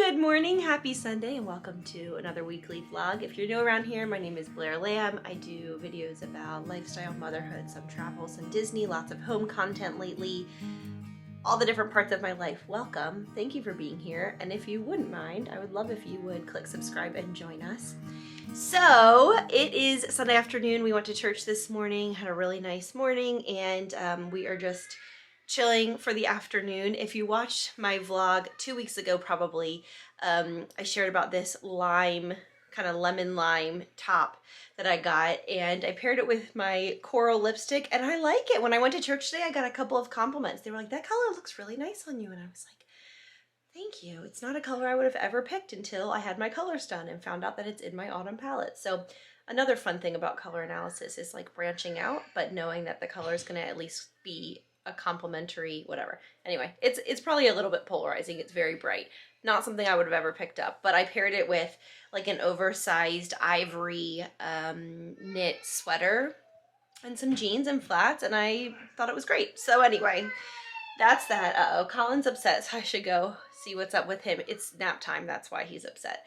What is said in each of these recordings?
Good morning, happy Sunday, and welcome to another weekly vlog. If you're new around here, my name is Blair Lamb. I do videos about lifestyle, motherhood, some travel, some Disney, lots of home content lately, all the different parts of my life. Welcome. Thank you for being here. And if you wouldn't mind, I would love if you would click subscribe and join us. So it is Sunday afternoon. We went to church this morning, had a really nice morning, and we are just chilling for the afternoon. If you watched my vlog 2 weeks ago, probably, I shared about this lime, kind of lemon lime top that I got, and I paired it with my coral lipstick, and I like it. When I went to church today, I got a couple of compliments. They were like, that color looks really nice on you, and I was like, thank you. It's not a color I would have ever picked until I had my colors done and found out that it's in my autumn palette. So another fun thing about color analysis is like branching out, but knowing that the color is going to at least be a complementary whatever. Anyway, it's probably a little bit polarizing. It's very bright. Not something I would have ever picked up, but I paired it with like an oversized ivory knit sweater and some jeans and flats, and I thought it was great. So anyway, that's that. Uh-oh, Colin's upset, so I should go see what's up with him. It's nap time, that's why he's upset.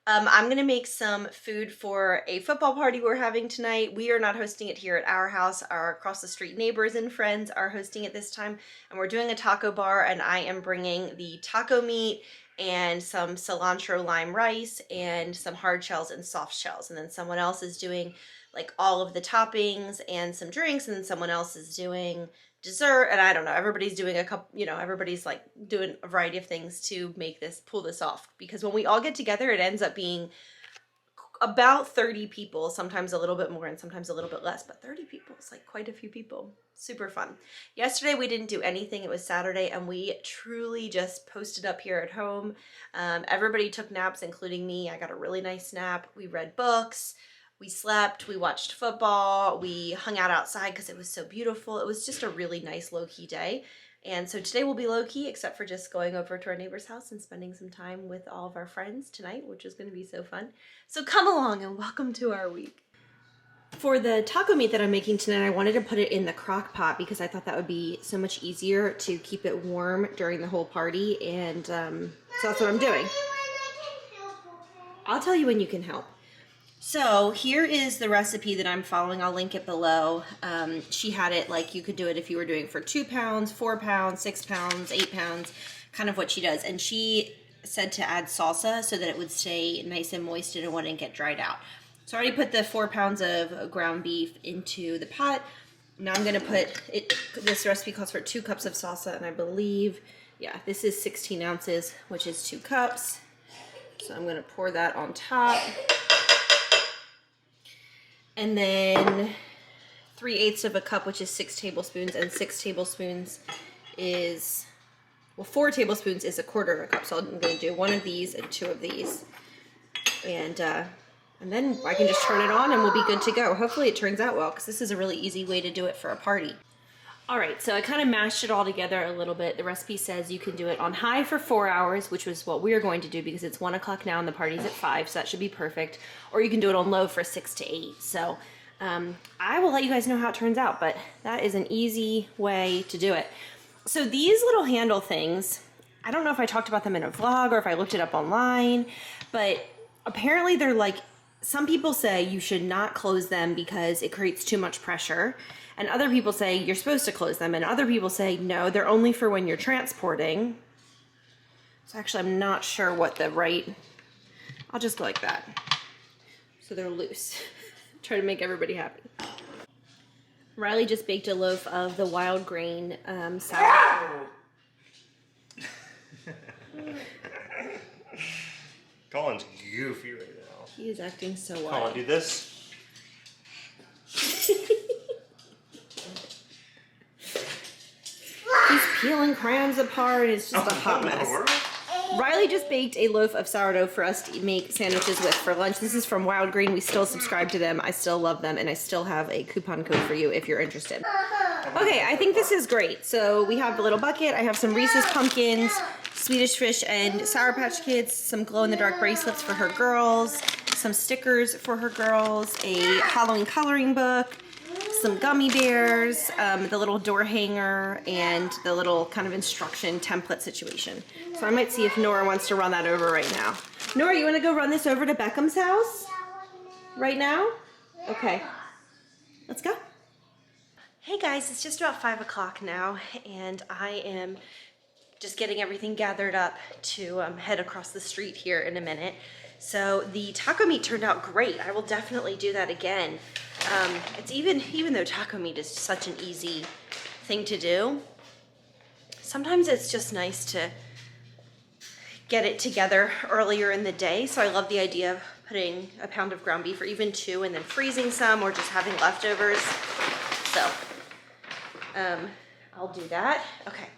I'm gonna make some food for a football party we're having tonight. We are not hosting it here at our house. Our across the street neighbors and friends are hosting it this time, and we're doing a taco bar, and I am bringing the taco meat and some cilantro lime rice and some hard shells and soft shells, and then someone else is doing like all of the toppings and some drinks, and then someone else is doing dessert, and I don't know, everybody's doing a couple, everybody's like doing a variety of things to make this, pull this off, because when we all get together, it ends up being about 30 people, sometimes a little bit more and sometimes a little bit less, but 30 people is like quite a few people. Super fun. Yesterday we didn't do anything. It was Saturday, and we truly just posted up here at home. Everybody took naps, including me. I got a really nice nap. We read books. We slept, we watched football, we hung out outside because it was so beautiful. It was just a really nice low-key day. And so today will be low-key, except for just going over to our neighbor's house and spending some time with all of our friends tonight, which is going to be so fun. So come along and welcome to our week. For the taco meat that I'm making tonight, I wanted to put it in the crock pot because I thought that would be so much easier to keep it warm during the whole party. And so that's what I'm doing. I'll tell you when you can help. So here is the recipe that I'm following. I'll link it below. She had it like you could do it if you were doing for 2 pounds, 4 pounds, 6 pounds, 8 pounds, kind of what she does. And she said to add salsa so that it would stay nice and moist and it wouldn't get dried out. So I already put the 4 pounds of ground beef into the pot. Now I'm gonna put it, this recipe calls for 2 cups of salsa, and I believe, yeah, this is 16 ounces, which is 2 cups. So I'm gonna pour that on top. And then 3/8 of a cup, which is 6 tablespoons, and 6 tablespoons is, well, 4 tablespoons is 1/4 of a cup. So I'm gonna do 1 of these and 2 of these. And then I can just turn it on and we'll be good to go. Hopefully it turns out well, because this is a really easy way to do it for a party. All right, so I kind of mashed it all together a little bit. The recipe says you can do it on high for 4 hours, which was what we're going to do because it's 1 o'clock now and the party's at 5, so that should be perfect. Or you can do it on low for 6 to 8. So I will let you guys know how it turns out, but that is an easy way to do it. So these little handle things, I don't know if I talked about them in a vlog or if I looked it up online, but apparently they're like, some people say you should not close them because it creates too much pressure. And other people say you're supposed to close them. And other people say, no, they're only for when you're transporting. So actually, I'm not sure what the right, I'll just go like that. So they're loose. Try to make everybody happy. Riley just baked a loaf of the wild grain sourdough. Colin's goofy right now. He is acting so wild. Colin, do this. He's peeling crayons apart. It's just a hot mess. Riley just baked a loaf of sourdough for us to make sandwiches with for lunch. This is from Wild Green. We still subscribe to them. I still love them, and I still have a coupon code for you if you're interested. Okay, I think this is great. So we have a little bucket. I have some Reese's pumpkins, Swedish Fish, and Sour Patch Kids, some glow-in-the-dark bracelets for her girls, some stickers for her girls, a Halloween coloring book, some gummy bears, the little door hanger, and the little kind of instruction template situation. So I might see if Nora wants to run that over right now. Nora, you want to go run this over to Beckham's house? Right now? Okay. Let's go. Hey guys, it's just about 5 o'clock now, and I am just getting everything gathered up to head across the street here in a minute. So the taco meat turned out great. I will definitely do that again. It's even though taco meat is such an easy thing to do, sometimes it's just nice to get it together earlier in the day. So I love the idea of putting a pound of ground beef or even 2 and then freezing some or just having leftovers. So I'll do that. Okay.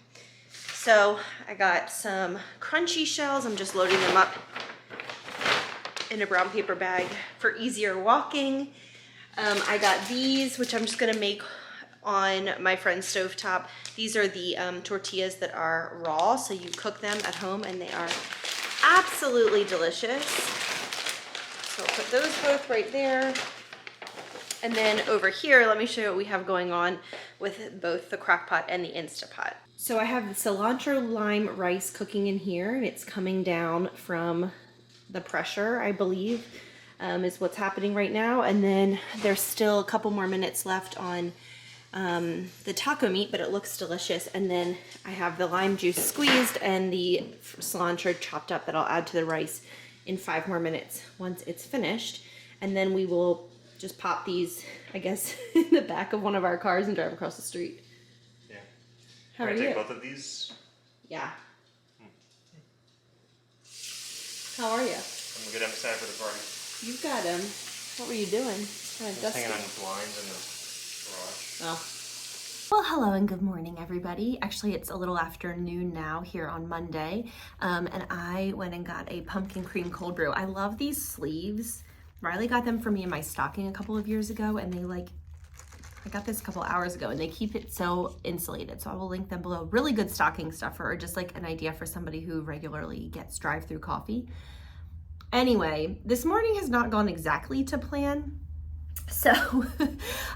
So I got some crunchy shells. I'm just loading them up in a brown paper bag for easier walking. I got these, which I'm just gonna make on my friend's stovetop. These are the tortillas that are raw, so you cook them at home and they are absolutely delicious. So I'll put those both right there. And then over here, let me show you what we have going on with both the crock pot and the Instapot. So I have the cilantro lime rice cooking in here, and it's coming down from the pressure, I believe, is what's happening right now. And then there's still a couple more minutes left on the taco meat, but it looks delicious. And then I have the lime juice squeezed and the cilantro chopped up that I'll add to the rice in 5 more minutes once it's finished. And then we will just pop these, I guess, in the back of one of our cars and drive across the street. Yeah. How are Can I you? take both of these? Yeah. How are you? I'm good. I'm excited for the party. You've got them. What were you doing? Kind of dusty. Hanging on blinds in the garage. Oh. Well, hello and good morning, everybody. Actually, it's a little afternoon now here on Monday, and I went and got a pumpkin cream cold brew. I love these sleeves. Riley got them for me in my stocking a couple of years ago, and I got this a couple hours ago, and they keep it so insulated. So I will link them below. Really good stocking stuffer, or just like an idea for somebody who regularly gets drive-through coffee. Anyway, this morning has not gone exactly to plan. So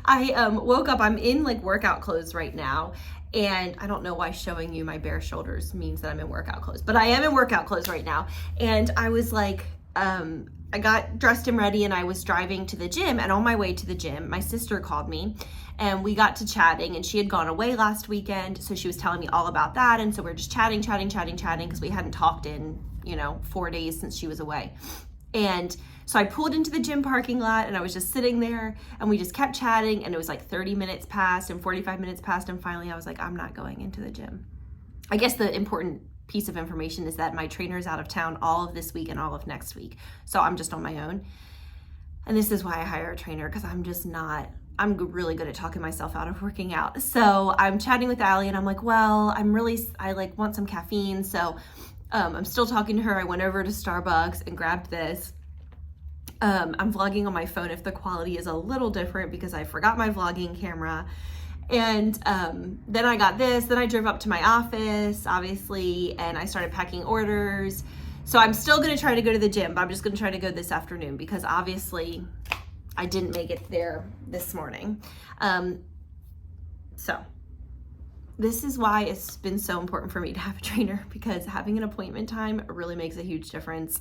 I woke up, I'm in like workout clothes right now, and I don't know why showing you my bare shoulders means that I'm in workout clothes, but I am in workout clothes right now. And I was like, I got dressed and ready, and I was driving to the gym, and on my way to the gym, my sister called me and we got to chatting, and she had gone away last weekend. So she was telling me all about that. And so we're just chatting because we hadn't talked in, 4 days since she was away. And so I pulled into the gym parking lot, and I was just sitting there, and we just kept chatting, and it was like 30 minutes passed and 45 minutes passed. And finally I was like, I'm not going into the gym. I guess the important piece of information is that my trainer is out of town all of this week and all of next week. So I'm just on my own. And this is why I hire a trainer, because I'm really good at talking myself out of working out. So I'm chatting with Allie, and I'm like, well, I want some caffeine. So I'm still talking to her. I went over to Starbucks and grabbed this. I'm vlogging on my phone if the quality is a little different because I forgot my vlogging camera. And then I got this, then I drove up to my office, obviously, and I started packing orders. So I'm still gonna try to go to the gym, but I'm just gonna try to go this afternoon because obviously I didn't make it there this morning. So this is why it's been so important for me to have a trainer, because having an appointment time really makes a huge difference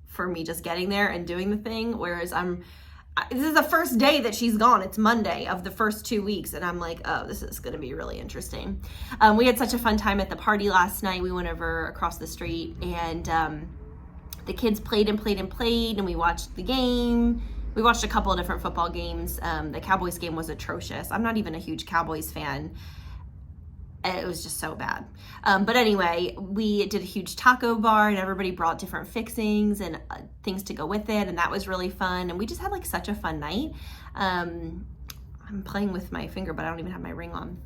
for me just getting there and doing the thing. Whereas this is the first day that she's gone. It's Monday of the first 2 weeks. And I'm like, oh, this is going to be really interesting. We had such a fun time at the party last night. We went over across the street, and the kids played and we watched the game. We watched a couple of different football games. The Cowboys game was atrocious. I'm not even a huge Cowboys fan. It was just so bad. But anyway, we did a huge taco bar, and everybody brought different fixings and things to go with it. And that was really fun. And we just had like such a fun night. I'm playing with my finger, but I don't even have my ring on.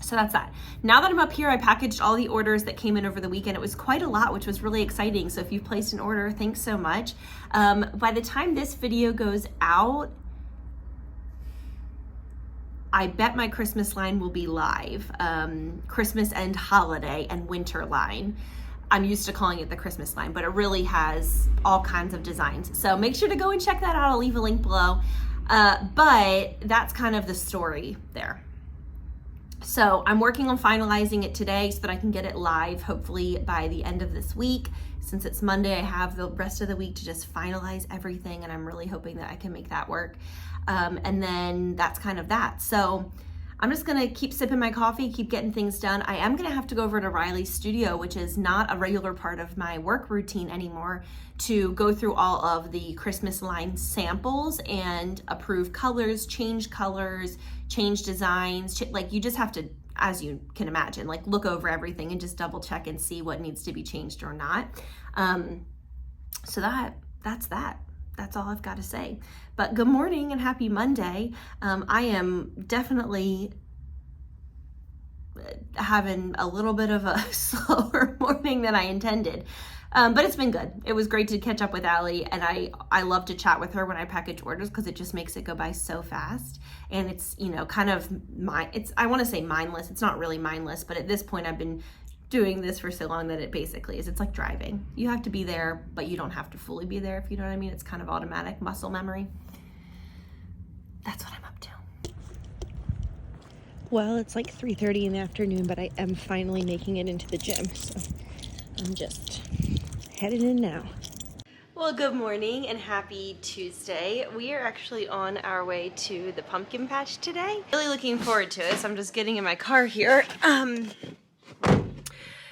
So that's that. Now that I'm up here, I packaged all the orders that came in over the weekend. It was quite a lot, which was really exciting. So if you've placed an order, thanks so much. By the time this video goes out, I bet my Christmas line will be live. Christmas and holiday and winter line. I'm used to calling it the Christmas line, but it really has all kinds of designs. So make sure to go and check that out. I'll leave a link below. But that's kind of the story there. So I'm working on finalizing it today so that I can get it live hopefully by the end of this week. Since it's Monday, I have the rest of the week to just finalize everything, and I'm really hoping that I can make that work. And then that's kind of that. So I'm just gonna keep sipping my coffee, keep getting things done. I am gonna have to go over to Riley's studio, which is not a regular part of my work routine anymore, to go through all of the Christmas line samples and approve colors, change designs. Like, you just have to, as you can imagine, like, look over everything and just double check and see what needs to be changed or not. So that's that. That's all I've got to say. But good morning and happy Monday. I am definitely having a little bit of a slower morning than I intended. But it's been good. It was great to catch up with Allie, and I love to chat with her when I package orders because it just makes it go by so fast. And it's, you know, kind of I want to say mindless. It's not really mindless, but at this point I've been doing this for so long that it basically is. It's like driving. You have to be there, but you don't have to fully be there, if you know what I mean. It's kind of automatic muscle memory. That's what I'm up to. Well, it's like 3:30 in the afternoon, but I am finally making it into the gym, so I'm just headed in now. Well, good morning and happy Tuesday. We are actually on our way to the pumpkin patch today. Really looking forward to it, so I'm just getting in my car here.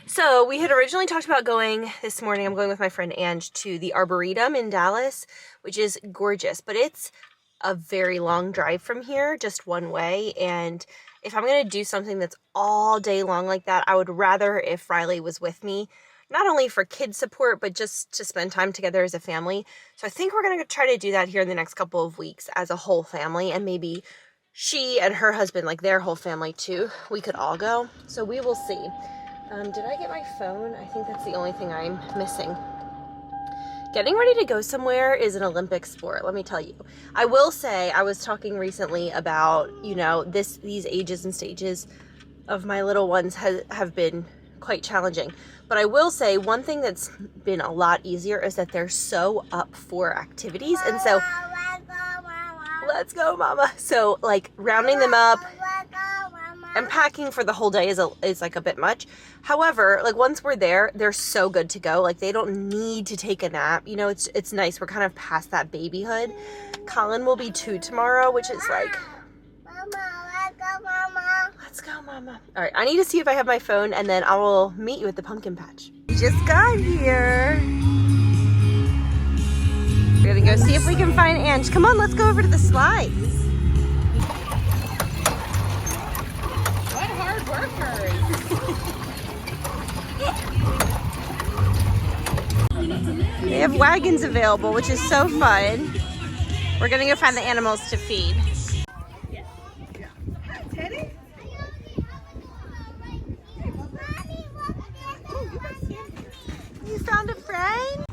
So we had originally talked about going this morning. I'm going with my friend Ange to the Arboretum in Dallas, which is gorgeous, but it's a very long drive from here, just one way. And if I'm going to do something that's all day long like that, I would rather if Riley was with me, not only for kid support, but just to spend time together as a family. So I think we're going to try to do that here in the next couple of weeks as a whole family, and maybe she and her husband, like their whole family too. We could all go. So we will see. Did I get my phone? I think that's the only thing I'm missing. Getting ready to go somewhere is an Olympic sport, let me tell you. I will say, I was talking recently about, you know, these ages and stages of my little ones have been quite challenging. But I will say one thing that's been a lot easier is that they're so up for activities. And so, let's go, mama. So like rounding them up and packing for the whole day is like a bit much. However, like once we're there, they're so good to go. Like they don't need to take a nap. You know, it's nice. We're kind of past that babyhood. Colin will be 2 tomorrow, which is like, let's go, mama. All right, I need to see if I have my phone, and then I will meet you at the pumpkin patch. We just got here. We're gonna go see if we can find Ange. Come on, let's go over to the slides. What hard workers. They have wagons available, which is so fun. We're gonna go find the animals to feed. Teddy? You found a friend?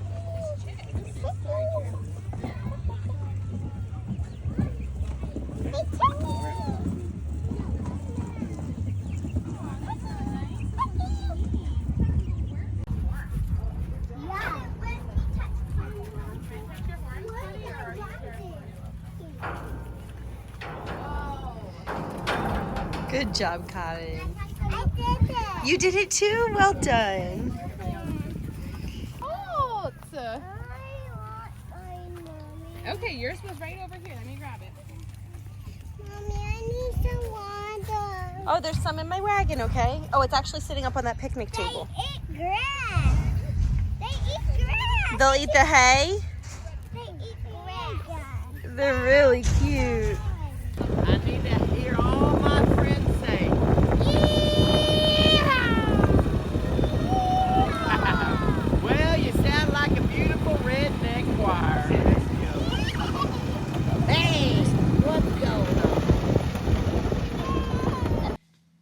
Good job, Colin. I did it. You did it too? Well done. Oh, it's I want my mommy. okay. Yours was right over here. Let me grab it. Mommy, I need some water. Oh, there's some in my wagon, okay? Oh, it's actually sitting up on that picnic table. They eat grass. They eat grass. They'll eat the hay? They eat grass. They're really cute. I need to hear all my friends say, well, you sound like a beautiful redneck choir. Hey, what's going on?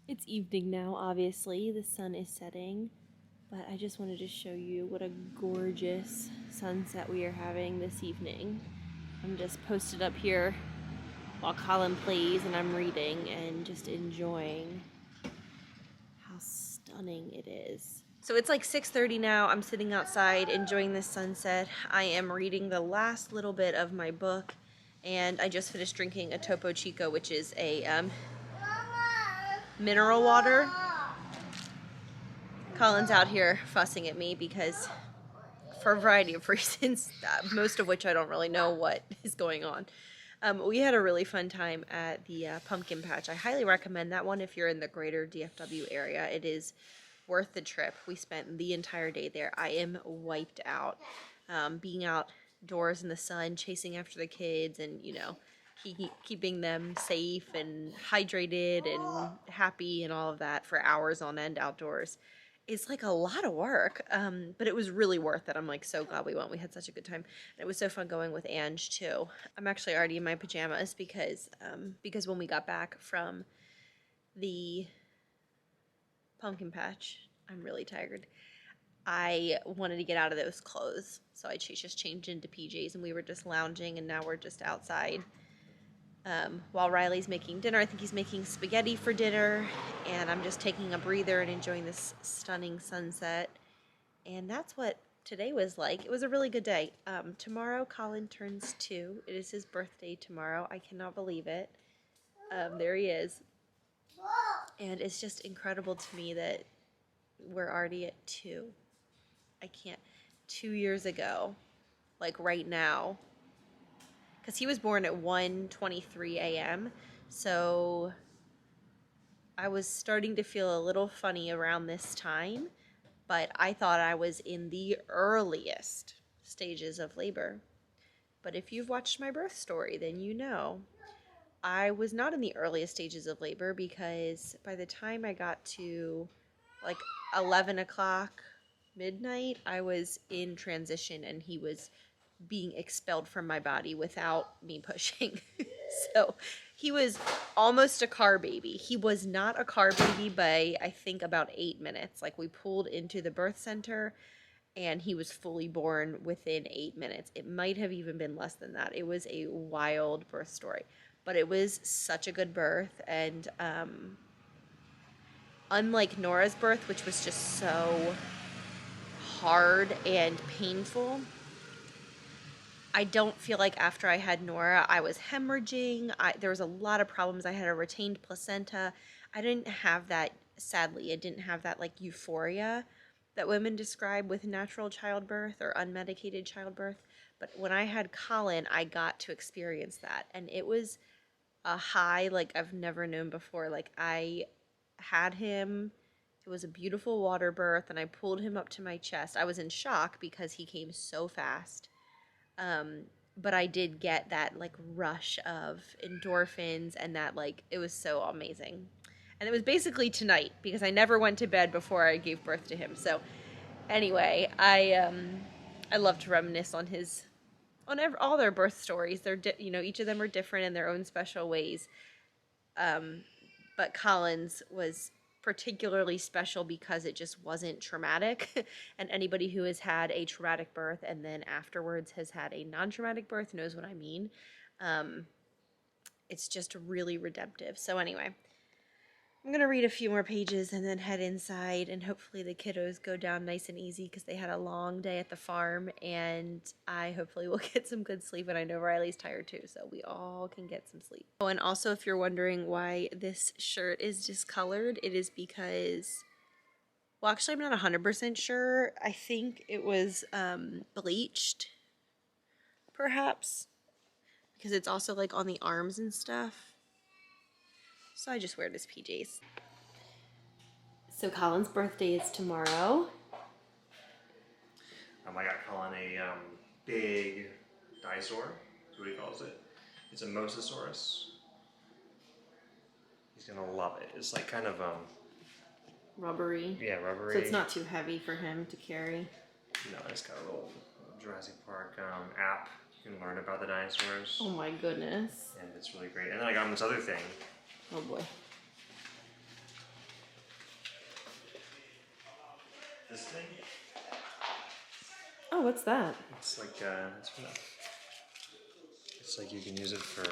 It's evening now, obviously. The sun is setting. But I just wanted to show you what a gorgeous sunset we are having this evening. I'm just posted up here while Colin plays and I'm reading and just enjoying how stunning it is. So it's like 6:30 now. I'm sitting outside enjoying this sunset. I am reading the last little bit of my book And I just finished drinking a Topo Chico, which is a mineral water. Colin's out here fussing at me because, for a variety of reasons, most of which I don't really know what is going on. We had a really fun time at the pumpkin patch. I highly recommend that one if you're in the greater DFW area. It is worth the trip. We spent the entire day there. I am wiped out. Being outdoors in the sun, chasing after the kids, and, you know, keeping them safe and hydrated and happy and all of that for hours on end outdoors. It's like a lot of work, but it was really worth it. I'm like so glad we went. We had such a good time. And it was so fun going with Ange too. I'm actually already in my pajamas because when we got back from the pumpkin patch, I'm really tired. I wanted to get out of those clothes, so I just changed into PJs, and we were just lounging, and now we're just outside. While Riley's making dinner. I think he's making spaghetti for dinner, and I'm just taking a breather and enjoying this stunning sunset. And that's what today was like. It was a really good day. Tomorrow Colin turns 2. It is his birthday tomorrow. I cannot believe it. There he is. And it's just incredible to me that we're already at 2. I can't. 2 years ago, like right now, because he was born at 1:23 a.m., so I was starting to feel a little funny around this time, but I thought I was in the earliest stages of labor. But if you've watched my birth story, then you know I was not in the earliest stages of labor, because by the time I got to like 11 o'clock, midnight, I was in transition, and he was being expelled from my body without me pushing. So he was almost a car baby. He was not a car baby by, I think, about 8 minutes. Like, we pulled into the birth center and he was fully born within 8 minutes. It might have even been less than that. It was a wild birth story, but it was such a good birth. And unlike Nora's birth, which was just so hard and painful, I don't feel like after I had Nora, I was hemorrhaging. There was a lot of problems. I had a retained placenta. I didn't have that, sadly. I didn't have that like euphoria that women describe with natural childbirth or unmedicated childbirth. But when I had Colin, I got to experience that. And it was a high like I've never known before. Like, I had him. It was a beautiful water birth, and I pulled him up to my chest. I was in shock because he came so fast. But I did get that like rush of endorphins, and that like, it was so amazing. And it was basically tonight, because I never went to bed before I gave birth to him. So anyway, I love to reminisce on all their birth stories. They're each of them are different in their own special ways. But Colin's was particularly special because it just wasn't traumatic. And anybody who has had a traumatic birth and then afterwards has had a non-traumatic birth knows what I mean. It's just really redemptive. So anyway, I'm going to read a few more pages and then head inside, and hopefully the kiddos go down nice and easy because they had a long day at the farm, and I hopefully will get some good sleep, and I know Riley's tired too, so we all can get some sleep. Oh, and also, if you're wondering why this shirt is discolored, it is because, well, actually I'm not 100% sure. I think it was bleached, perhaps, because it's also like on the arms and stuff. So I just wear it as PJs. So Colin's birthday is tomorrow. I got Colin a big dinosaur, that's what he calls it. It's a mosasaurus. He's gonna love it. It's like kind of Rubbery. yeah, rubbery. So it's not too heavy for him to carry. No, it's got a little Jurassic Park app. You can learn about the dinosaurs. Oh my goodness. And it's really great. And then I got him this other thing. Oh boy. This thing? Oh, what's that? It's like it's like you can use it for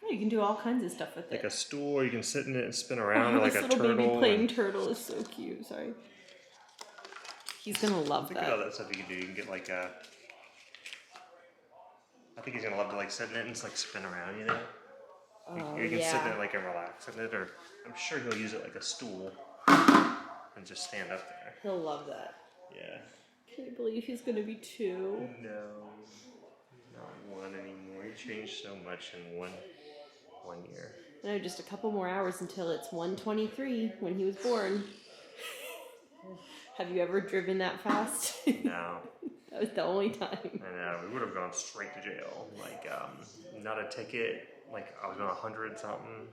Oh, you can do all kinds of stuff with like it. a stool. You can sit in it and spin around, or like this a little turtle. baby playing turtle is so cute. Sorry. He's gonna love Think that. of all that stuff you can do. You can get like a I think he's gonna love to like sit in it and just like spin around, you know? Oh, You can sit in yeah. it like and relax in it, or I'm sure he'll use it like a stool and just stand up there. He'll love that. Yeah. Can you believe he's gonna be 2? No, not 1 anymore. He changed so much in one year. No, just a couple more hours until it's 1:23 when he was born. Have you ever driven that fast? No. That was the only time. I know, we would have gone straight to jail. Like, not a ticket, like I was on 100 something.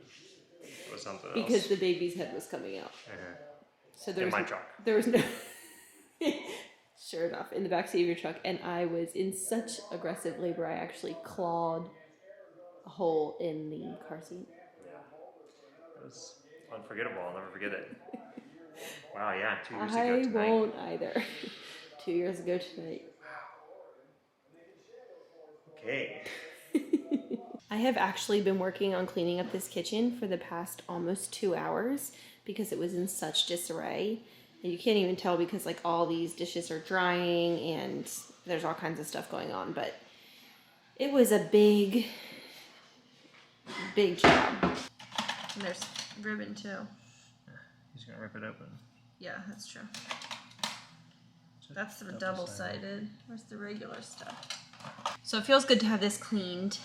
It was something else. Because the baby's head was coming out. So there in was my truck. There was no... Sure enough, in the backseat of your truck. And I was in such aggressive labor, I actually clawed a hole in the car seat. Yeah. It was unforgettable. I'll never forget it. Wow, yeah, 2 years ago tonight. I won't either. 2 years ago tonight. Okay. I have actually been working on cleaning up this kitchen for the past almost 2 hours because it was in such disarray. And you can't even tell because like all these dishes are drying and there's all kinds of stuff going on. But it was a big job. And there's ribbon too. He's gonna rip it open. Yeah, that's true. That's the double-sided. Where's the regular stuff? So it feels good to have this cleaned.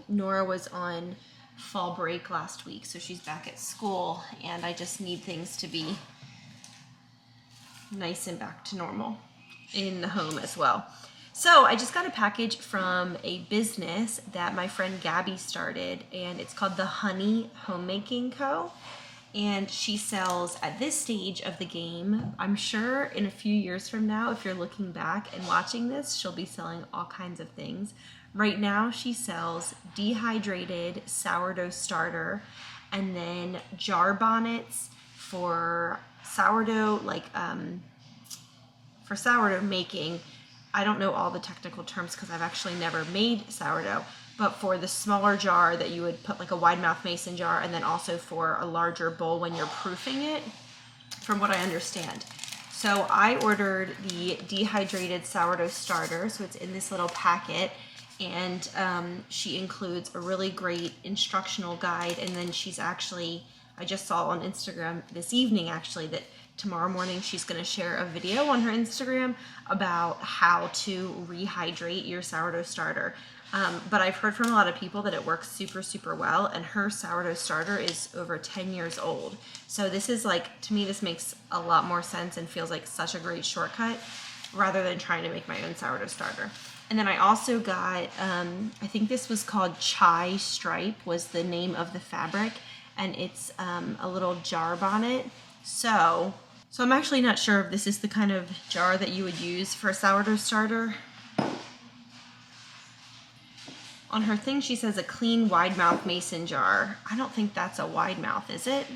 Nora was on fall break last week, so she's back at school, and I just need things to be nice and back to normal in the home as well. So I just got a package from a business that my friend Gabby started, and it's called the Honey Homemaking Co. And she sells, at this stage of the game, I'm sure in a few years from now, if you're looking back and watching this, she'll be selling all kinds of things. Right now, she sells dehydrated sourdough starter and then jar bonnets for sourdough, for sourdough making. I don't know all the technical terms because I've actually never made sourdough. But for the smaller jar that you would put like a wide mouth mason jar, and then also for a larger bowl when you're proofing it, from what I understand. So I ordered the dehydrated sourdough starter, so it's in this little packet, and she includes a really great instructional guide, and then she's actually, I just saw on Instagram this evening actually that tomorrow morning she's going to share a video on her Instagram about how to rehydrate your sourdough starter. But I've heard from a lot of people that it works super, super well, and her sourdough starter is over 10 years old. So this is like, to me, this makes a lot more sense and feels like such a great shortcut rather than trying to make my own sourdough starter. And then I also got, I think this was called Chai Stripe was the name of the fabric, and it's a little jar bonnet. So I'm actually not sure if this is the kind of jar that you would use for a sourdough starter. On her thing, she says a clean wide mouth mason jar. I don't think that's a wide mouth, is it?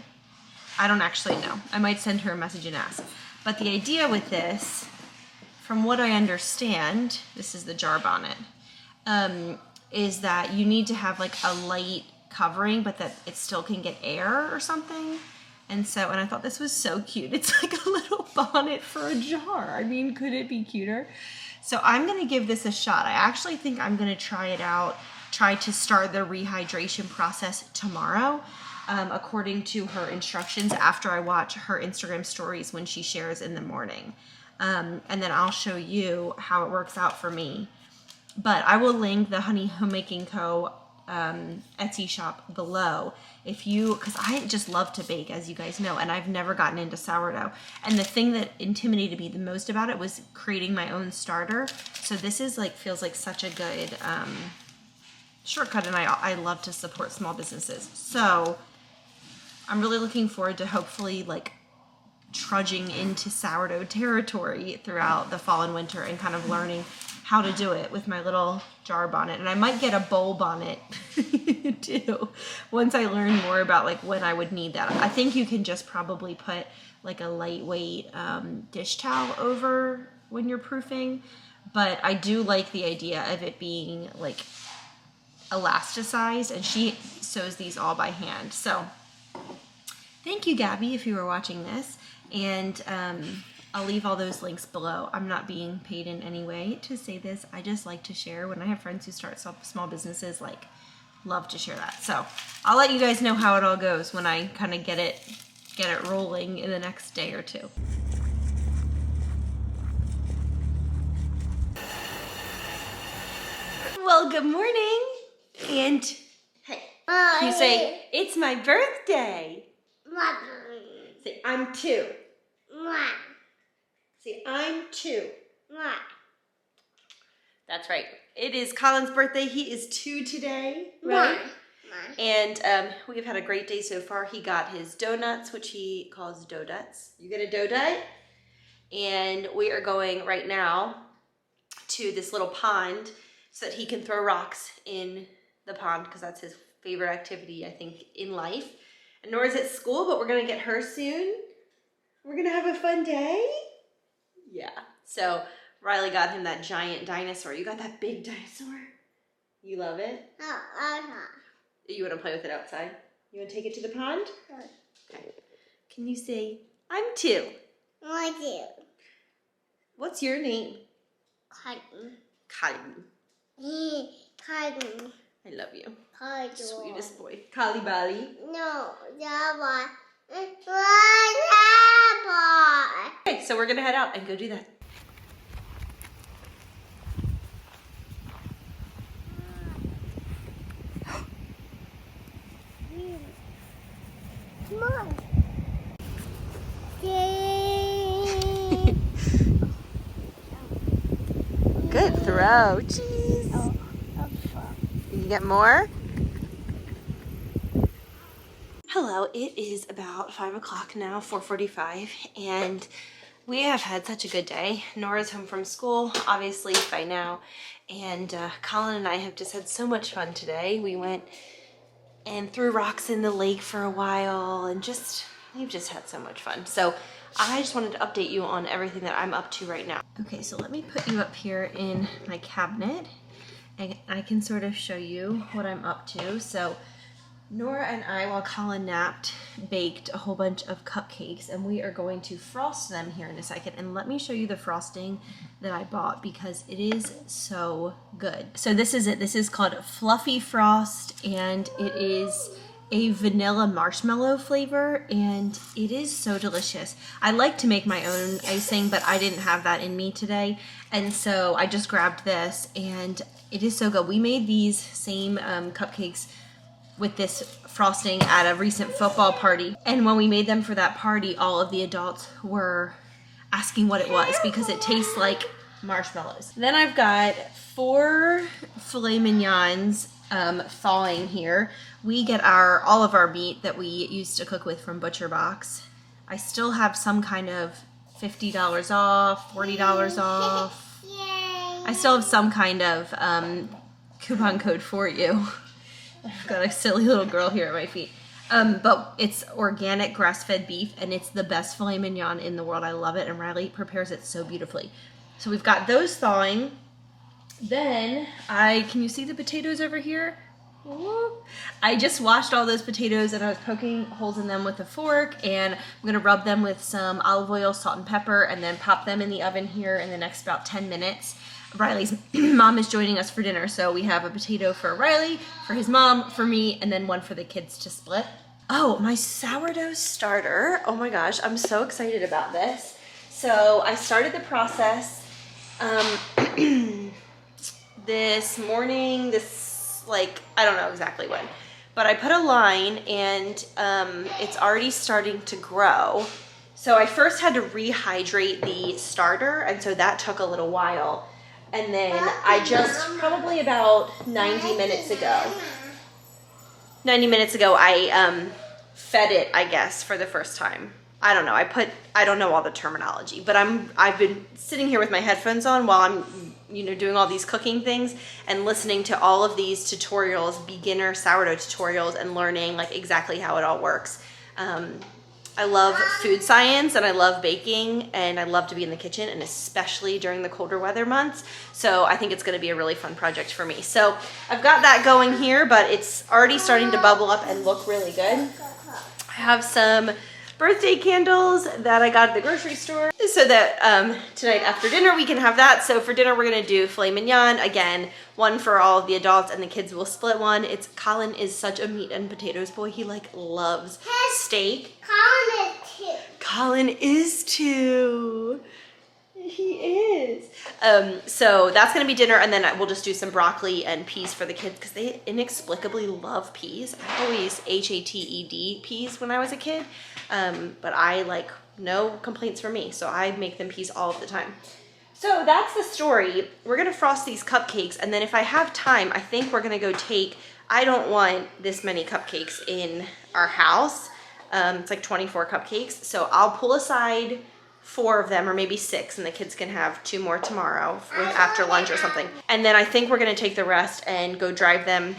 I don't actually know. I might send her a message and ask. But the idea with this, from what I understand, this is the jar bonnet, is that you need to have like a light covering, but that it still can get air or something. And I thought this was so cute. It's like a little bonnet for a jar. I mean, could it be cuter? So I'm going to give this a shot. I actually think I'm going to try it out, try to start the rehydration process tomorrow, according to her instructions after I watch her Instagram stories when she shares in the morning. And then I'll show you how it works out for me. But I will link the Honey Homemaking Co. Etsy shop below because I just love to bake, as you guys know, and I've never gotten into sourdough. And the thing that intimidated me the most about it was creating my own starter. So this is feels like such a good shortcut, and I love to support small businesses. So I'm really looking forward to hopefully trudging into sourdough territory throughout the fall and winter and kind of learning how to do it with my little jar bonnet. And I might get a bowl bonnet too once I learn more about when I would need that. I think you can just probably put a lightweight dish towel over when you're proofing, but I do like the idea of it being elasticized, and she sews these all by hand. So thank you, Gabby, if you were watching this. And I'll leave all those links below. I'm not being paid in any way to say this. I just like to share. When I have friends who start small businesses, like, love to share that. So I'll let you guys know how it all goes when I kind of get it rolling in the next day or two. Well, good morning. And hey, you say, it's my birthday. Say, I'm 2. Say, I'm 2. That's right. It is Colin's birthday. He is 2 today, right? And we've had a great day so far. He got his donuts, which he calls donuts. You get a donut? And we are going right now to this little pond so that he can throw rocks in the pond because that's his favorite activity, I think, in life. And Nora's at school, but we're gonna get her soon. We're gonna have a fun day. Yeah, so Riley got him that giant dinosaur. You got that big dinosaur? You love it? You wanna play with it outside? You wanna take it to the pond? Okay. Can you say, I'm 2? What's your name? Colin. Colin. I love you. Colin. Sweetest boy. Kali Bali. No, that one. Okay, so we're gonna head out and go do that. Come on. Good throw. Jeez. You get more? Hello, it is about 5 o'clock now, 4:45, and we have had such a good day. Nora's home from school, obviously, by now, and Colin and I have just had so much fun today. We went and threw rocks in the lake for a while, and we've just had so much fun. So I just wanted to update you on everything that I'm up to right now. Okay, so let me put you up here in my cabinet, and I can sort of show you what I'm up to. So Nora and I, while Colin napped, baked a whole bunch of cupcakes, and we are going to frost them here in a second. And let me show you the frosting that I bought because it is so good. So this is it. This is called Fluffy Frost, and it is a vanilla marshmallow flavor, and it is so delicious. I like to make my own icing, but I didn't have that in me today, and so I just grabbed this, and it is so good. We made these same cupcakes with this frosting at a recent football party, and when we made them for that party, all of the adults were asking what it was because it tastes like marshmallows. Then I've got 4 filet mignons thawing here. We get all of our meat that we used to cook with from Butcher Box. I still have some kind of $50 off, $40 off. I still have some kind of coupon code for you. I've got a silly little girl here at my feet. But it's organic grass-fed beef, and it's the best filet mignon in the world. I love it, and Riley prepares it so beautifully. So we've got those thawing. Then can you see the potatoes over here? Ooh. I just washed all those potatoes, and I was poking holes in them with a fork, and I'm gonna rub them with some olive oil, salt, and pepper, and then pop them in the oven here in the next about 10 minutes. Riley's mom is joining us for dinner, so we have a potato for Riley, for his mom, for me, and then one for the kids to split. Oh, my sourdough starter. Oh my gosh, I'm so excited about this. So I started the process this morning, I don't know exactly when, but I put a line, and it's already starting to grow. So I first had to rehydrate the starter, and so that took a little while. And then I just, probably about 90 minutes ago, I fed it, I guess, for the first time. I don't know, I don't know all the terminology, but I've been sitting here with my headphones on while I'm, doing all these cooking things and listening to all of these tutorials, beginner sourdough tutorials, and learning exactly how it all works. I love food science, and I love baking, and I love to be in the kitchen, and especially during the colder weather months. So I think it's gonna be a really fun project for me. So I've got that going here, but it's already starting to bubble up and look really good. I have some birthday candles that I got at the grocery store so that tonight after dinner we can have that. So for dinner we're gonna do filet mignon. Again, one for all of the adults and the kids will split one. Colin is such a meat and potatoes boy. He like loves steak. Colin is too. Colin is too. He is. So that's gonna be dinner, and then we'll just do some broccoli and peas for the kids because they inexplicably love peas. I always hated peas when I was a kid, but I like no complaints from me, so I make them peas all of the time. So that's the story. We're gonna frost these cupcakes, and then if I have time, I think we're gonna go I don't want this many cupcakes in our house. It's like 24 cupcakes, so I'll pull aside 4 of them or maybe 6, and the kids can have 2 more tomorrow after lunch or something. And then I think we're gonna take the rest and go drive them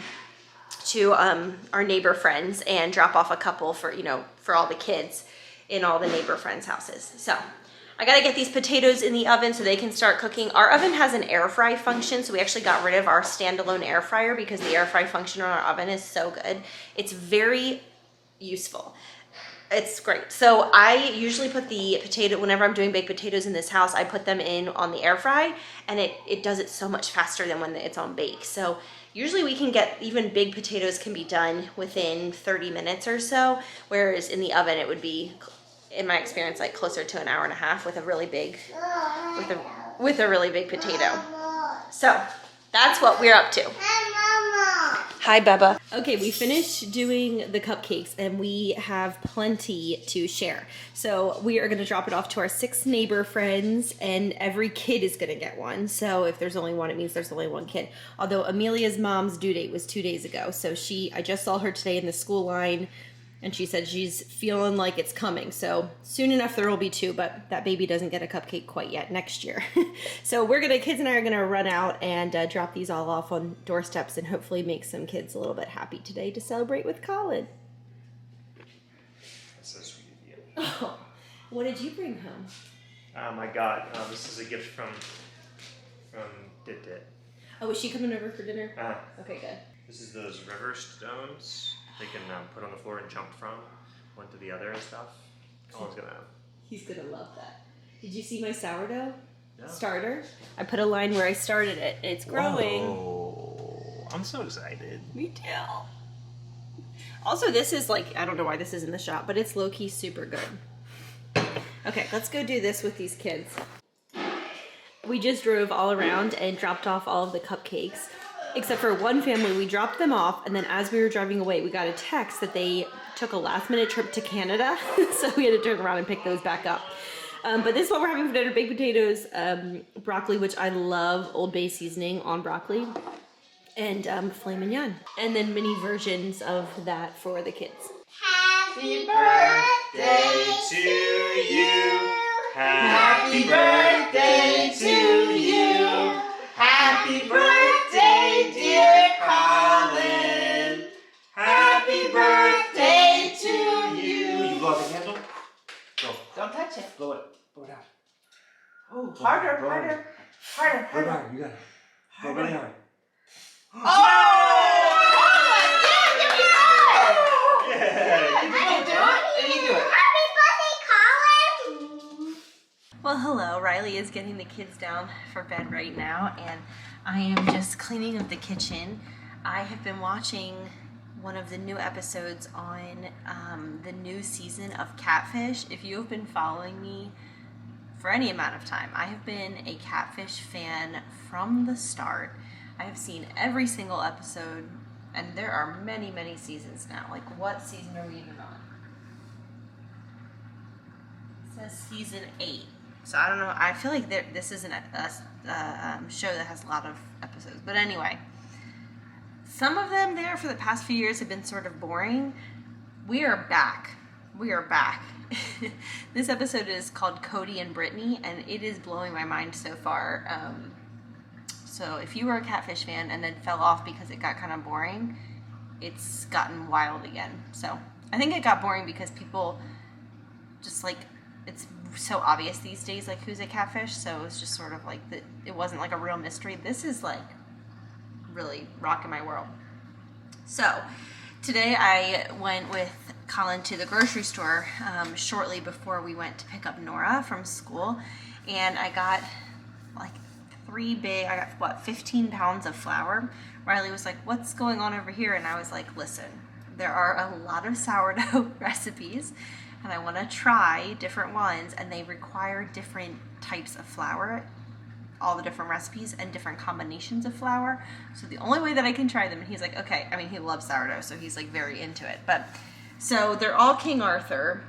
to our neighbor friends and drop off a couple for, for all the kids in all the neighbor friends' houses. So I gotta get these potatoes in the oven so they can start cooking. Our oven has an air fry function, so we actually got rid of our standalone air fryer because the air fry function on our oven is so good. It's very useful. It's great. So I usually put the whenever I'm doing baked potatoes in this house, I put them in on the air fry, and it does it so much faster than when it's on bake. So usually we can get, even big potatoes can be done within 30 minutes or so, whereas in the oven it would be, in my experience, like closer to an hour and a half with a really big, with a really big potato. So that's what we're up to. Hi, Beba. Okay, we finished doing the cupcakes and we have plenty to share. So we are gonna drop it off to our 6 neighbor friends, and every kid is gonna get one. So if there's only one, it means there's only one kid. Although Amelia's mom's due date was 2 days ago. So I just saw her today in the school line, and she said she's feeling like it's coming. So soon enough there will be 2, but that baby doesn't get a cupcake quite yet, next year. So kids and I are gonna run out and drop these all off on doorsteps and hopefully make some kids a little bit happy today to celebrate with Colin. That's so sweet of you. Oh, what did you bring home? I got, this is a gift from Dit. Oh, is she coming over for dinner? Okay, good. This is those river stones they can put on the floor and jump from one to the other and stuff. He's gonna love that. Did you see my sourdough No. starter? I put a line where I started it. It's growing. Whoa. I'm so excited. Me too. Also, this is like, I don't know why this is in the shop, but it's low-key super good. Okay, let's go do this with these kids. We just drove all around and dropped off all of the cupcakes. Except for one family, we dropped them off, and then as we were driving away, we got a text that they took a last-minute trip to Canada, so we had to turn around and pick those back up. But this is what we're having for dinner: baked potatoes, broccoli, which I love, Old Bay seasoning on broccoli, and filet mignon. And then mini versions of that for the kids. Happy birthday to you. Happy birthday to you. Happy birthday, dear Colin. Happy birthday to you. You blow out the candle? Go. Don't touch it. Blow it. Blow it out. Oh, harder, blow it. harder. You got it. Blow really hard. Oh! Yeah. You can do it. And you do it. Happy birthday, Colin! Well, hello. Riley is getting the kids down for bed right now, and I am just cleaning up the kitchen. I have been watching one of the new episodes on the new season of Catfish. If you have been following me for any amount of time, I have been a Catfish fan from the start. I have seen every single episode, and there are many, many seasons now. Like, what season are we even on? It says season 8. So I don't know. I feel like this isn't a show that has a lot of episodes. But anyway, some of them there for the past few years have been sort of boring. We are back. We are back. This episode is called Cody and Brittany, and it is blowing my mind so far. So if you were a Catfish fan and then fell off because it got kind of boring, it's gotten wild again. So I think it got boring because people just like, it's so obvious these days, like who's a catfish. So it's just sort of like it wasn't like a real mystery. This is like really rocking my world. So today I went with Colin to the grocery store shortly before we went to pick up Nora from school, and I got like I got 15 pounds of flour. Riley was like, what's going on over here? And I was like, listen, there are a lot of sourdough recipes and I want to try different ones, and they require different types of flour, all the different recipes and different combinations of flour. So the only way that I can try them, and he's like, okay, I mean, he loves sourdough, so he's like very into it. But so they're all King Arthur.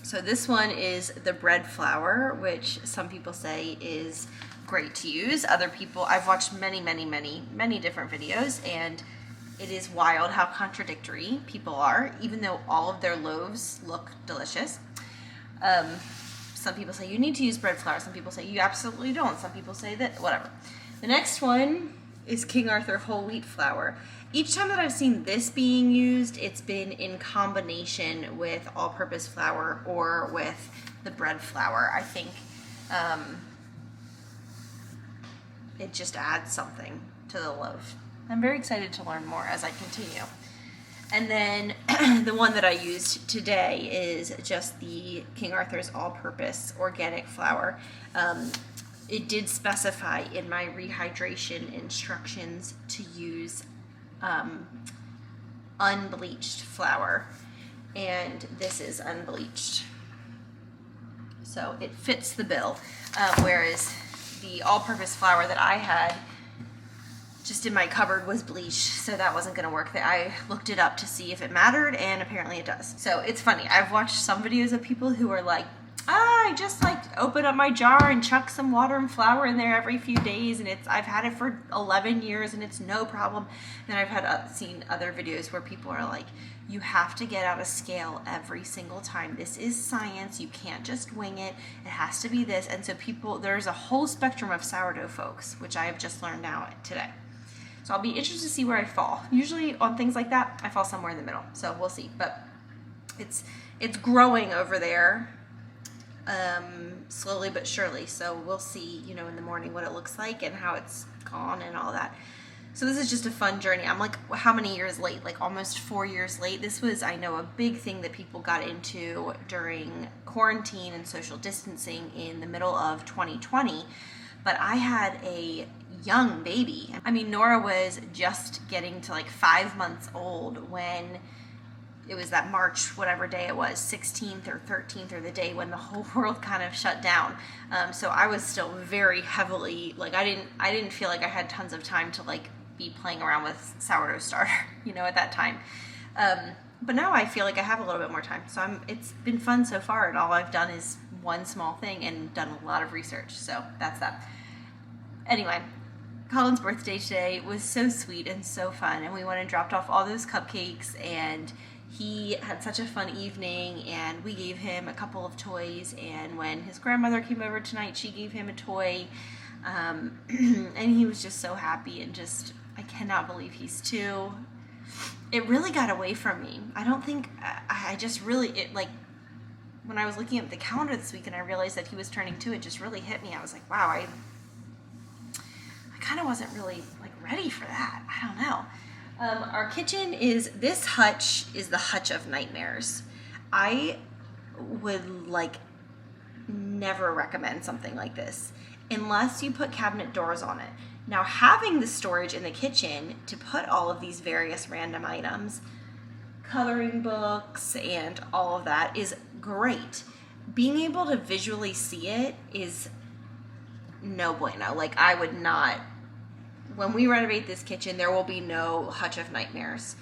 So this one is the bread flour, which some people say is great to use. Other people, I've watched many different videos, and it is wild how contradictory people are, even though all of their loaves look delicious. Some people say you need to use bread flour. Some people say you absolutely don't. Some people say that, whatever. The next one is King Arthur whole wheat flour. Each time that I've seen this being used, it's been in combination with all-purpose flour or with the bread flour. I think it just adds something to the loaf. I'm very excited to learn more as I continue. And then the one that I used today is just the King Arthur's all-purpose organic flour. It did specify in my rehydration instructions to use unbleached flour, and this is unbleached. So it fits the bill, whereas the all-purpose flour that I had just in my cupboard was bleached, so that wasn't going to work. I looked it up to see if it mattered, and apparently it does. So it's funny. I've watched some videos of people who are like, I just like open up my jar and chuck some water and flour in there every few days, and I've had it for 11 years and it's no problem. And I've had seen other videos where people are like, you have to get out a scale every single time. This is science. You can't just wing it. It has to be this. And so there's a whole spectrum of sourdough folks, which I have just learned now today. So I'll be interested to see where I fall. Usually on things like that, I fall somewhere in the middle. So we'll see. But it's growing over there, slowly but surely. So we'll see, in the morning what it looks like and how it's gone and all that. So this is just a fun journey. I'm like, how many years late? Like almost 4 years late. This was, I know, a big thing that people got into during quarantine and social distancing in the middle of 2020. But I had a young baby. I mean, Nora was just getting to like 5 months old when it was that March, whatever day it was, 16th or 13th, or the day when the whole world kind of shut down. So I was still very heavily, like I didn't feel like I had tons of time to like be playing around with sourdough starter, at that time. But now I feel like I have a little bit more time. So it's been fun so far, and all I've done is one small thing and done a lot of research. So that's that. Anyway, Colin's birthday today was so sweet and so fun, and we went and dropped off all those cupcakes, and he had such a fun evening, and we gave him a couple of toys, and when his grandmother came over tonight, she gave him a toy, and he was just so happy, and just, I cannot believe he's 2. It really got away from me. I don't think, I just really, when I was looking at the calendar this week and I realized that he was turning 2, it just really hit me. I was like, wow, I kind of wasn't really ready for that. I don't know. Our kitchen this hutch is the hutch of nightmares. I would never recommend something like this unless you put cabinet doors on it. Now, having the storage in the kitchen to put all of these various random items, coloring books and all of that, is great. Being able to visually see it is no bueno. I would not, when we renovate this kitchen, there will be no hutch of nightmares.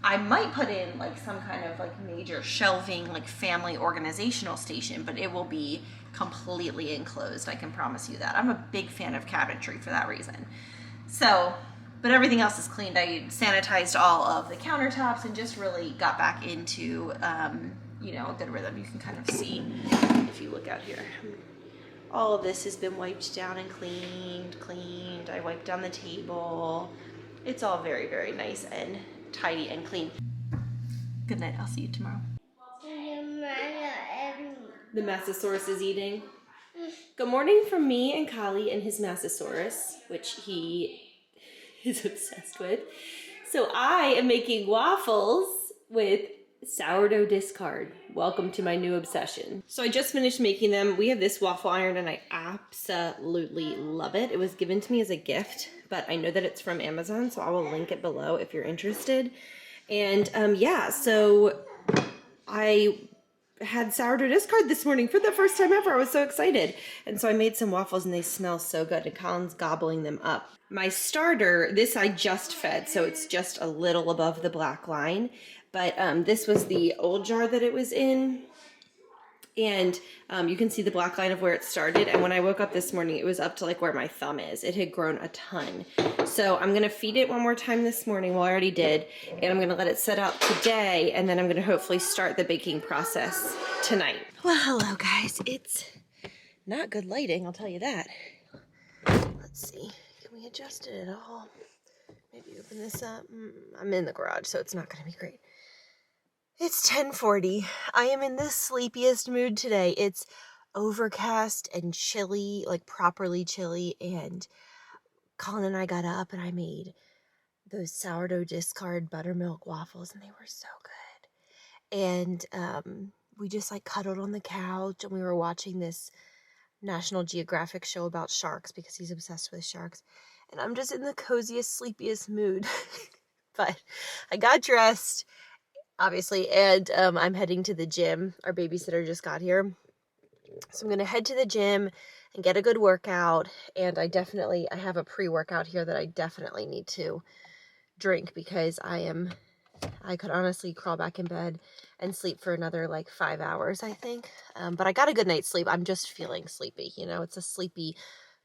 I might put in some kind of major shelving, family organizational station, but it will be completely enclosed. I can promise you that. I'm a big fan of cabinetry for that reason. So, but everything else is cleaned. I sanitized all of the countertops and just really got back into, a good rhythm. You can kind of see if you look out here. All of this has been wiped down and cleaned. I wiped down the table. It's all very, very nice and tidy and clean. Good night. I'll see you tomorrow. The Massasaurus is eating. Good morning from me and Colin and his Massasaurus, which he is obsessed with. So I am making waffles with Sourdough discard. Welcome to my new obsession. So I just finished making them. We have this waffle iron and I absolutely love it. It was given to me as a gift, but I know that it's from Amazon, so I will link it below if you're interested. And yeah, so I had sourdough discard this morning for the first time ever. I was so excited. And so I made some waffles and they smell so good, and Colin's gobbling them up. My starter, this I just fed, so it's just a little above the black line. But this was the old jar that it was in. And you can see the black line of where it started. And when I woke up this morning, it was up to like where my thumb is. It had grown a ton. So I'm going to feed it one more time this morning. Well, I already did. And I'm going to let it set out today. And then I'm going to hopefully start the baking process tonight. Well, hello guys. It's not good lighting, I'll tell you that. Let's see. Can we adjust it at all? Maybe open this up. I'm in the garage, so it's not going to be great. It's 10:40. I am in the sleepiest mood today. It's overcast and chilly, like properly chilly, and Colin and I got up and I made those sourdough discard buttermilk waffles, and they were so good. And we just like cuddled on the couch and we were watching this National Geographic show about sharks because he's obsessed with sharks. And I'm just in the coziest, sleepiest mood. But I got dressed, obviously, and I'm heading to the gym. Our babysitter just got here. So I'm going to head to the gym and get a good workout. And I have a pre-workout here that I definitely need to drink because I could honestly crawl back in bed and sleep for another like 5 hours, I think. But I got a good night's sleep. I'm just feeling sleepy. You know, it's a sleepy,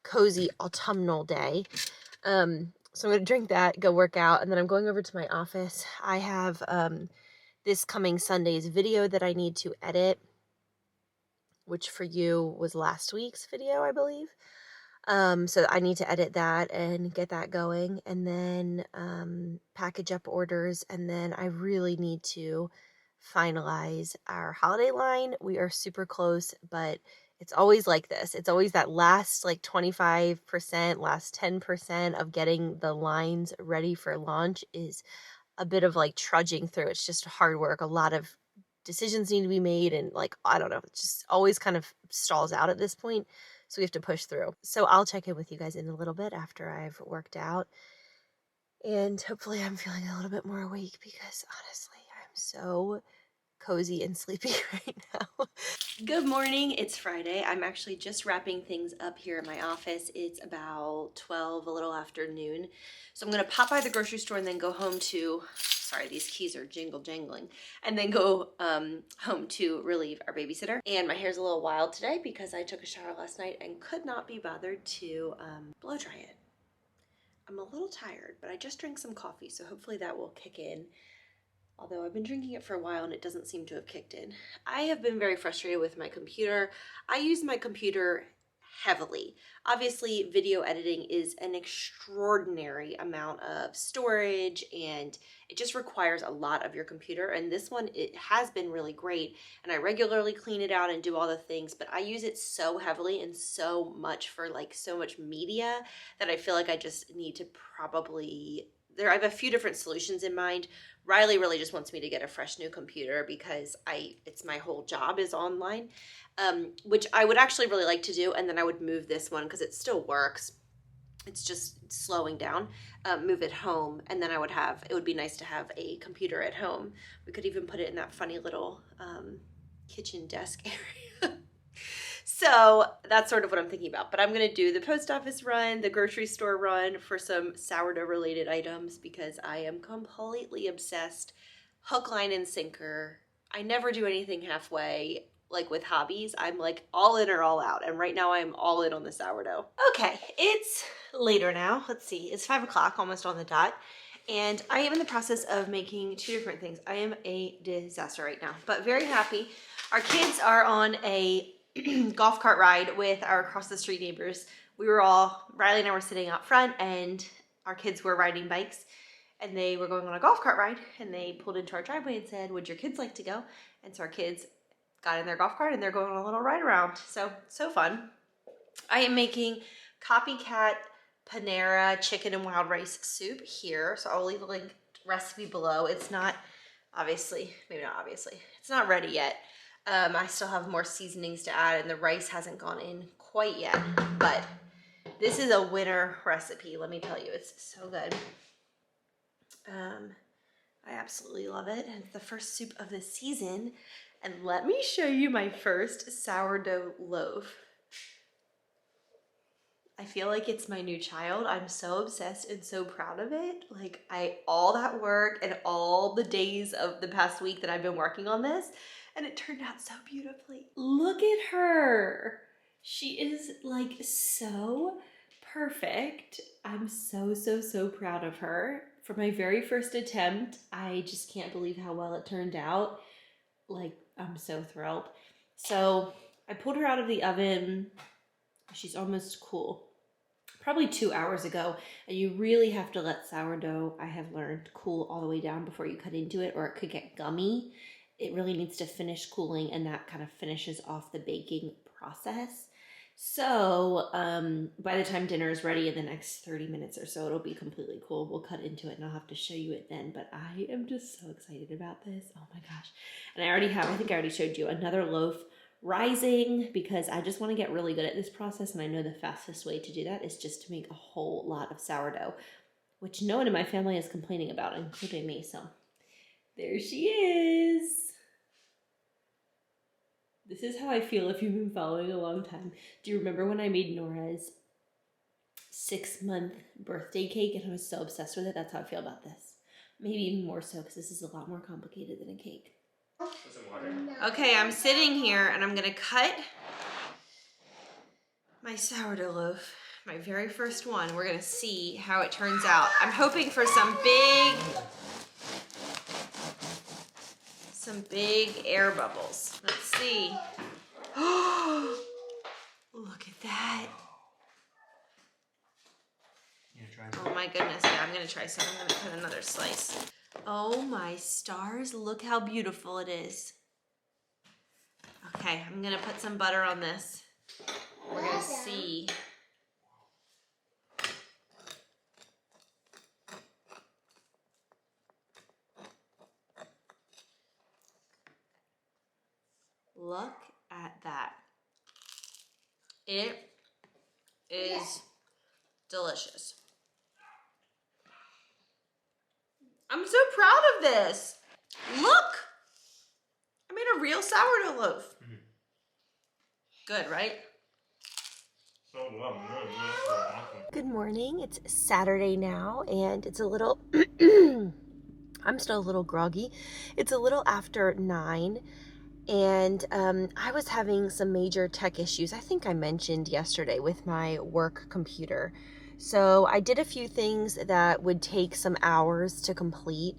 cozy autumnal day. So I'm going to drink that, go work out, and then I'm going over to my office. I have this coming Sunday's video that I need to edit, which for you was last week's video, I believe. So I need to edit that and get that going, and then package up orders, and then I really need to finalize our holiday line. We are super close, but it's always like this. It's always that last like 25%, last 10% of getting the lines ready for launch is a bit of like trudging through. It's just hard work. A lot of decisions need to be made, and like, I don't know, it just always kind of stalls out at this point. So we have to push through. So I'll check in with you guys in a little bit after I've worked out. And hopefully I'm feeling a little bit more awake because honestly, I'm so cozy and sleepy right now. Good morning. It's Friday. I'm actually just wrapping things up here in my office. It's about 12, a little after noon. So I'm going to pop by the grocery store and then go home to, sorry, these keys are jangling, and then go home to relieve our babysitter. And my hair's a little wild today because I took a shower last night and could not be bothered to blow dry it. I'm a little tired, but I just drank some coffee, so hopefully that will kick in. Although I've been drinking it for a while and it doesn't seem to have kicked in. I have been very frustrated with my computer. I use my computer heavily. Obviously, video editing is an extraordinary amount of storage, and it just requires a lot of your computer. And this one, it has been really great, and I regularly clean it out and do all the things, but I use it so heavily and so much for like so much media that I feel like I just need to probably, I have a few different solutions in mind. Riley really just wants me to get a fresh new computer because it's my whole job is online, which I would actually really like to do. And then I would move this one because it still works. It's just slowing down, move it home. And then it would be nice to have a computer at home. We could even put it in that funny little kitchen desk area. So that's sort of what I'm thinking about. But I'm going to do the post office run, the grocery store run for some sourdough related items because I am completely obsessed. Hook, line, and sinker. I never do anything halfway. Like with hobbies, I'm like all in or all out. And right now I'm all in on the sourdough. Okay, it's later now. Let's see. It's 5 o'clock, almost on the dot. And I am in the process of making two different things. I am a disaster right now, but very happy. Our kids are on a golf cart ride with our across the street neighbors. Riley and I were sitting out front and our kids were riding bikes and they were going on a golf cart ride, and they pulled into our driveway and said, would your kids like to go? And so our kids got in their golf cart and they're going on a little ride around. So fun. I am making copycat Panera chicken and wild rice soup here. So I'll leave a link recipe below. It's not obviously, maybe not obviously, it's not ready yet. I still have more seasonings to add, and the rice hasn't gone in quite yet, but this is a winner recipe, let me tell you. It's so good. I absolutely love it, and it's the first soup of the season. And let me show you my first sourdough loaf. I feel like it's my new child. I'm so obsessed and so proud of it. Like, all that work and all the days of the past week that I've been working on this, and it turned out so beautifully. Look at her. She is like so perfect. I'm so proud of her. For my very first attempt, I just can't believe how well it turned out. Like, I'm so thrilled. So I pulled her out of the oven. She's almost cool. Probably 2 hours ago. And you really have to let sourdough, I have learned, cool all the way down before you cut into it, or it could get gummy. It really needs to finish cooling, and that kind of finishes off the baking process. So by the time dinner is ready in the next 30 minutes or so, it'll be completely cool. We'll cut into it and I'll have to show you it then. But I am just so excited about this. Oh my gosh. And I already have, I think I already showed you another loaf rising, because I just want to get really good at this process. And I know the fastest way to do that is just to make a whole lot of sourdough, which no one in my family is complaining about, including me. So there she is. This is how I feel if you've been following a long time. Do you remember when I made Nora's 6-month birthday cake and I was so obsessed with it? That's how I feel about this. Maybe even more so, because this is a lot more complicated than a cake. Okay, I'm sitting here and I'm gonna cut my sourdough loaf, my very first one. We're gonna see how it turns out. I'm hoping for some big air bubbles. Let's see. Oh, look at that. Oh my goodness, yeah, I'm gonna try some. I'm gonna put another slice. Oh my stars, look how beautiful it is. Okay, I'm gonna put some butter on this. We're gonna see. Look at that. It is delicious. I'm so proud of this. Look, I made a real sourdough loaf. Mm-hmm. Good, right? Good morning. It's Saturday now, and it's a little, I'm still a little groggy. It's a little after 9. And I was having some major tech issues, I think I mentioned yesterday, with my work computer. So I did a few things that would take some hours to complete.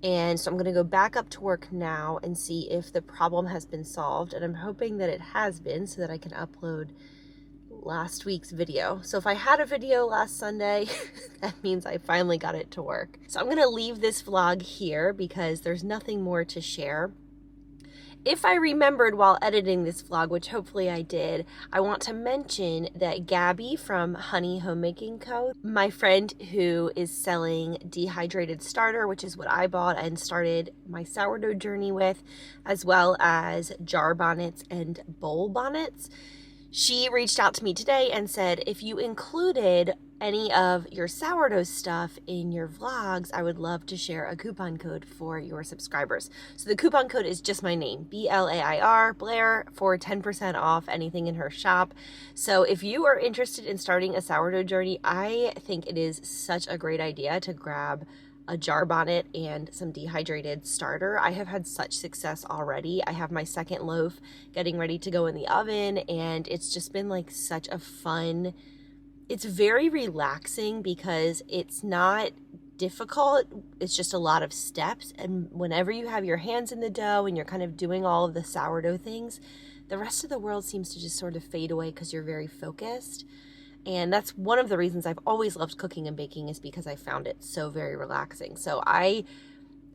And so I'm going to go back up to work now and see if the problem has been solved. And I'm hoping that it has been, so that I can upload last week's video. So if I had a video last Sunday, that means I finally got it to work. So I'm going to leave this vlog here because there's nothing more to share. If I remembered while editing this vlog, which hopefully I did, I want to mention that Gabby from Honey Homemaking Co., my friend who is selling dehydrated starter, which is what I bought and started my sourdough journey with, as well as jar bonnets and bowl bonnets, she reached out to me today and said, if you included any of your sourdough stuff in your vlogs, I would love to share a coupon code for your subscribers. So the coupon code is just my name, BLAIR, Blair, for 10% off anything in her shop. So if you are interested in starting a sourdough journey, I think it is such a great idea to grab a jar bonnet and some dehydrated starter. I have had such success already. I have my second loaf getting ready to go in the oven, and it's just been like such a fun, it's very relaxing because it's not difficult. It's just a lot of steps. And whenever you have your hands in the dough and you're kind of doing all of the sourdough things, the rest of the world seems to just sort of fade away because you're very focused. And that's one of the reasons I've always loved cooking and baking, is because I found it so very relaxing. So I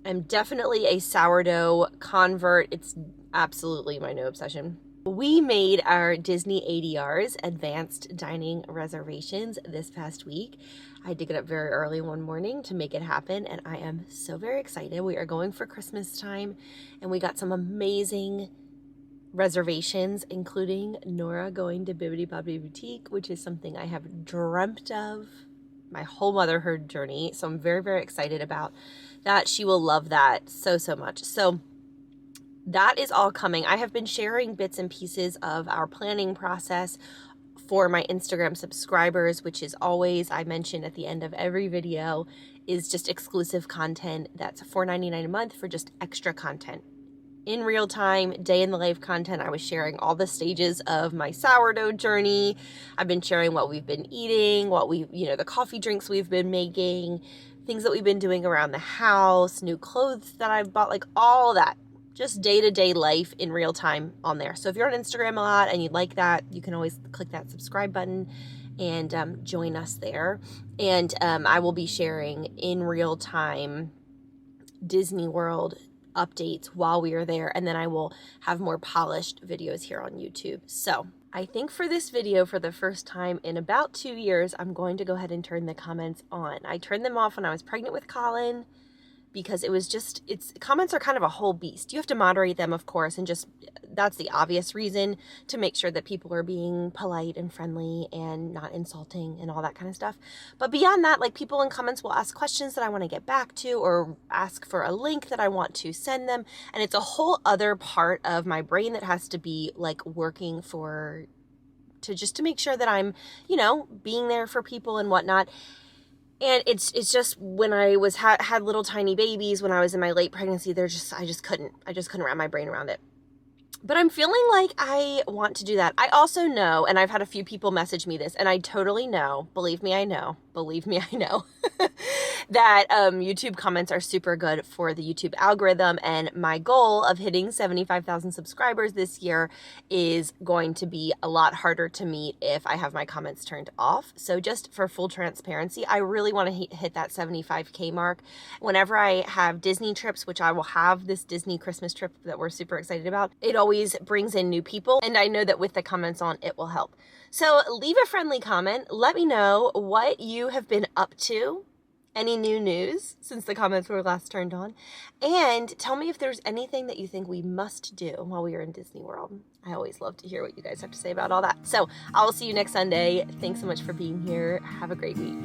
am definitely a sourdough convert. It's absolutely my new obsession. We made our Disney ADRs, advanced dining reservations, this past week. I had to get up very early one morning to make it happen, and I am so very excited. We are going for Christmas time, and we got some amazing reservations, including Nora going to Bibbidi Bobbidi Boutique, which is something I have dreamt of my whole motherhood journey. So I'm very, very excited about that. She will love that so, so much. So that is all coming. I have been sharing bits and pieces of our planning process for my Instagram subscribers, which is always, I mention at the end of every video, is just exclusive content. That's $4.99 a month for just extra content. In real time, day in the life content, I was sharing all the stages of my sourdough journey. I've been sharing what we've been eating, the coffee drinks we've been making, things that we've been doing around the house, new clothes that I've bought, like all that. Just day-to-day life in real time on there. So if you're on Instagram a lot and you'd like that, you can always click that subscribe button and join us there. And I will be sharing in real time Disney World updates while we are there, and then I will have more polished videos here on YouTube. So I think for this video, for the first time in about 2 years, I'm going to go ahead and turn the comments on. I turned them off when I was pregnant with Colin, because comments are kind of a whole beast. You have to moderate them, of course, and that's the obvious reason, to make sure that people are being polite and friendly and not insulting and all that kind of stuff. But beyond that, like, people in comments will ask questions that I want to get back to, or ask for a link that I want to send them. And it's a whole other part of my brain that has to be like working to make sure that I'm, being there for people and whatnot. And it's just, when I had little tiny babies, when I was in my late pregnancy, I just couldn't wrap my brain around it. But I'm feeling like I want to do that. I also know, and I've had a few people message me this, and I totally know, believe me, I know, that YouTube comments are super good for the YouTube algorithm, and my goal of hitting 75,000 subscribers this year is going to be a lot harder to meet if I have my comments turned off. So just for full transparency, I really want to hit that 75K mark. Whenever I have Disney trips, which I will have this Disney Christmas trip that we're super excited about, it always brings in new people, and I know that with the comments on, it will help. So leave a friendly comment. Let me know what you have been up to, any new news since the comments were last turned on, and tell me if there's anything that you think we must do while we are in Disney World. I always love to hear what you guys have to say about all that. So I will see you next Sunday. Thanks so much for being here. Have a great week.